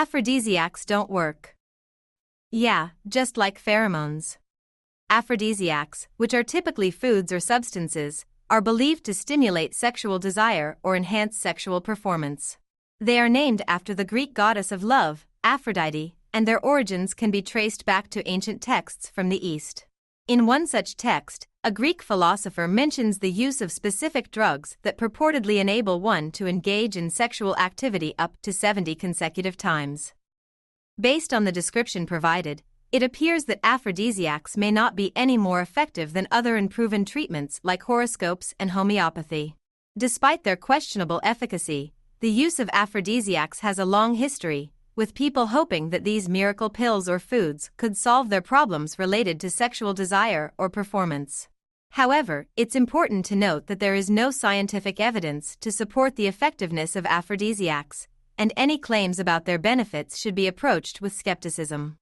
Aphrodisiacs don't work. Yeah, just like pheromones. Aphrodisiacs, which are typically foods or substances, are believed to stimulate sexual desire or enhance sexual performance. They are named after the Greek goddess of love, Aphrodite, and their origins can be traced back to ancient texts from the East. In one such text, a Greek philosopher mentions the use of specific drugs that purportedly enable one to engage in sexual activity up to 70 consecutive times. Based on the description provided, it appears that aphrodisiacs may not be any more effective than other unproven treatments like horoscopes and homeopathy. Despite their questionable efficacy, the use of aphrodisiacs has a long history, with people hoping that these miracle pills or foods could solve their problems related to sexual desire or performance. However, it's important to note that there is no scientific evidence to support the effectiveness of aphrodisiacs, and any claims about their benefits should be approached with skepticism.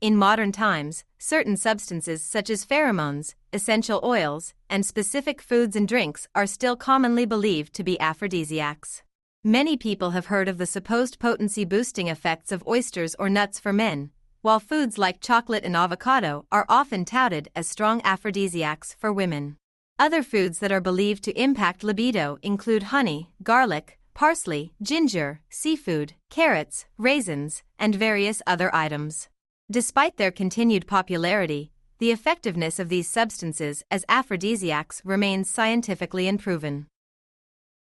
In modern times, certain substances such as pheromones, essential oils, and specific foods and drinks are still commonly believed to be aphrodisiacs. Many people have heard of the supposed potency-boosting effects of oysters or nuts for men, while foods like chocolate and avocado are often touted as strong aphrodisiacs for women. Other foods that are believed to impact libido include honey, garlic, parsley, ginger, seafood, carrots, raisins, and various other items. Despite their continued popularity, the effectiveness of these substances as aphrodisiacs remains scientifically unproven.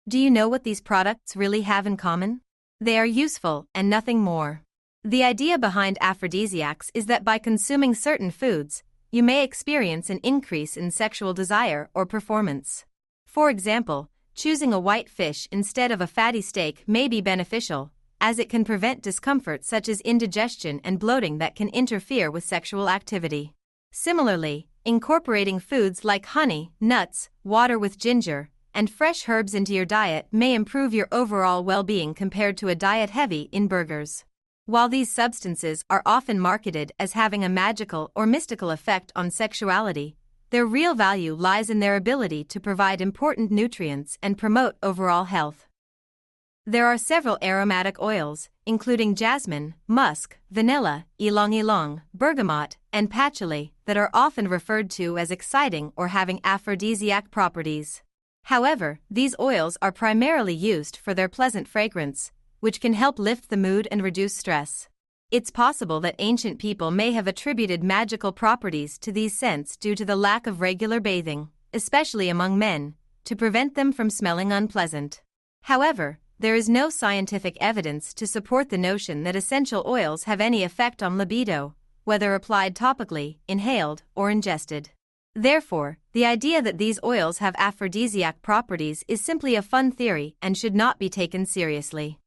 Do you know what these products really have in common? They are useful and nothing more. The idea behind aphrodisiacs is that by consuming certain foods, you may experience an increase in sexual desire or performance. For example, choosing a white fish instead of a fatty steak may be beneficial, as it can prevent discomfort such as indigestion and bloating that can interfere with sexual activity. Similarly, incorporating foods like honey, nuts, water with ginger, and fresh herbs into your diet may improve your overall well-being compared to a diet heavy in burgers. While these substances are often marketed as having a magical or mystical effect on sexuality, their real value lies in their ability to provide important nutrients and promote overall health. There are several aromatic oils, including jasmine, musk, vanilla, ylang ylang, bergamot, and patchouli, that are often referred to as exciting or having aphrodisiac properties. However, these oils are primarily used for their pleasant fragrance, which can help lift the mood and reduce stress. It's possible that ancient people may have attributed magical properties to these scents due to the lack of regular bathing, especially among men, to prevent them from smelling unpleasant. However, there is no scientific evidence to support the notion that essential oils have any effect on libido, whether applied topically, inhaled, or ingested. Therefore, the idea that these oils have aphrodisiac properties is simply a fun theory and should not be taken seriously.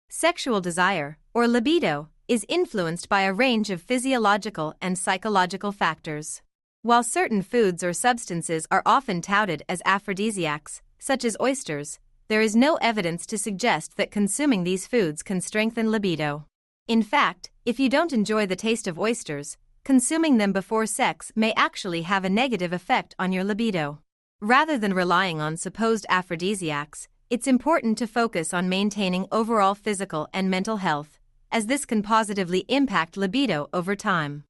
Sexual desire, or libido, is influenced by a range of physiological and psychological factors. While certain foods or substances are often touted as aphrodisiacs, such as oysters, there is no evidence to suggest that consuming these foods can strengthen libido. In fact, if you don't enjoy the taste of oysters, consuming them before sex may actually have a negative effect on your libido. Rather than relying on supposed aphrodisiacs, it's important to focus on maintaining overall physical and mental health, as this can positively impact libido over time.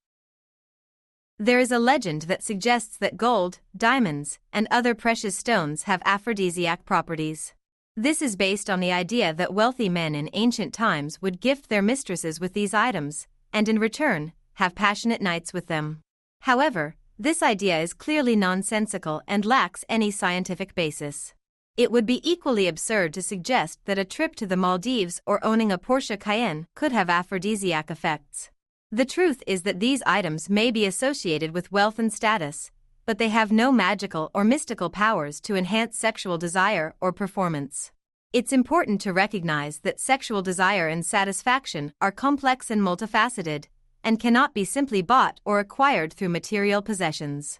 There is a legend that suggests that gold, diamonds, and other precious stones have aphrodisiac properties. This is based on the idea that wealthy men in ancient times would gift their mistresses with these items, and in return, have passionate nights with them. However, this idea is clearly nonsensical and lacks any scientific basis. It would be equally absurd to suggest that a trip to the Maldives or owning a Porsche Cayenne could have aphrodisiac effects. The truth is that these items may be associated with wealth and status, but they have no magical or mystical powers to enhance sexual desire or performance. It's important to recognize that sexual desire and satisfaction are complex and multifaceted, and cannot be simply bought or acquired through material possessions.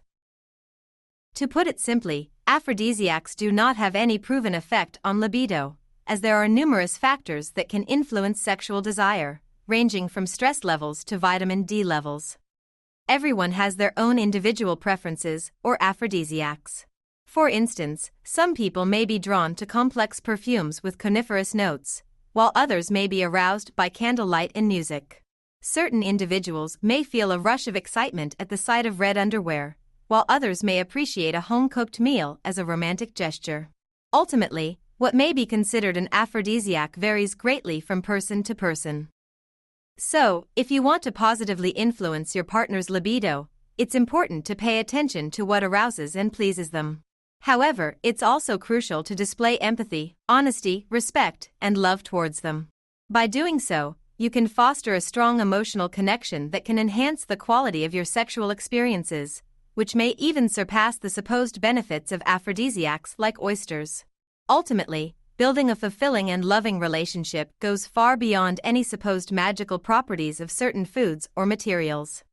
To put it simply, aphrodisiacs do not have any proven effect on libido, as there are numerous factors that can influence sexual desire, ranging from stress levels to vitamin D levels. Everyone has their own individual preferences or aphrodisiacs. For instance, some people may be drawn to complex perfumes with coniferous notes, while others may be aroused by candlelight and music. Certain individuals may feel a rush of excitement at the sight of red underwear, while others may appreciate a home-cooked meal as a romantic gesture. Ultimately, what may be considered an aphrodisiac varies greatly from person to person. So, if you want to positively influence your partner's libido, it's important to pay attention to what arouses and pleases them. However, it's also crucial to display empathy, honesty, respect, and love towards them. By doing so, you can foster a strong emotional connection that can enhance the quality of your sexual experiences, which may even surpass the supposed benefits of aphrodisiacs like oysters. Ultimately, building a fulfilling and loving relationship goes far beyond any supposed magical properties of certain foods or materials.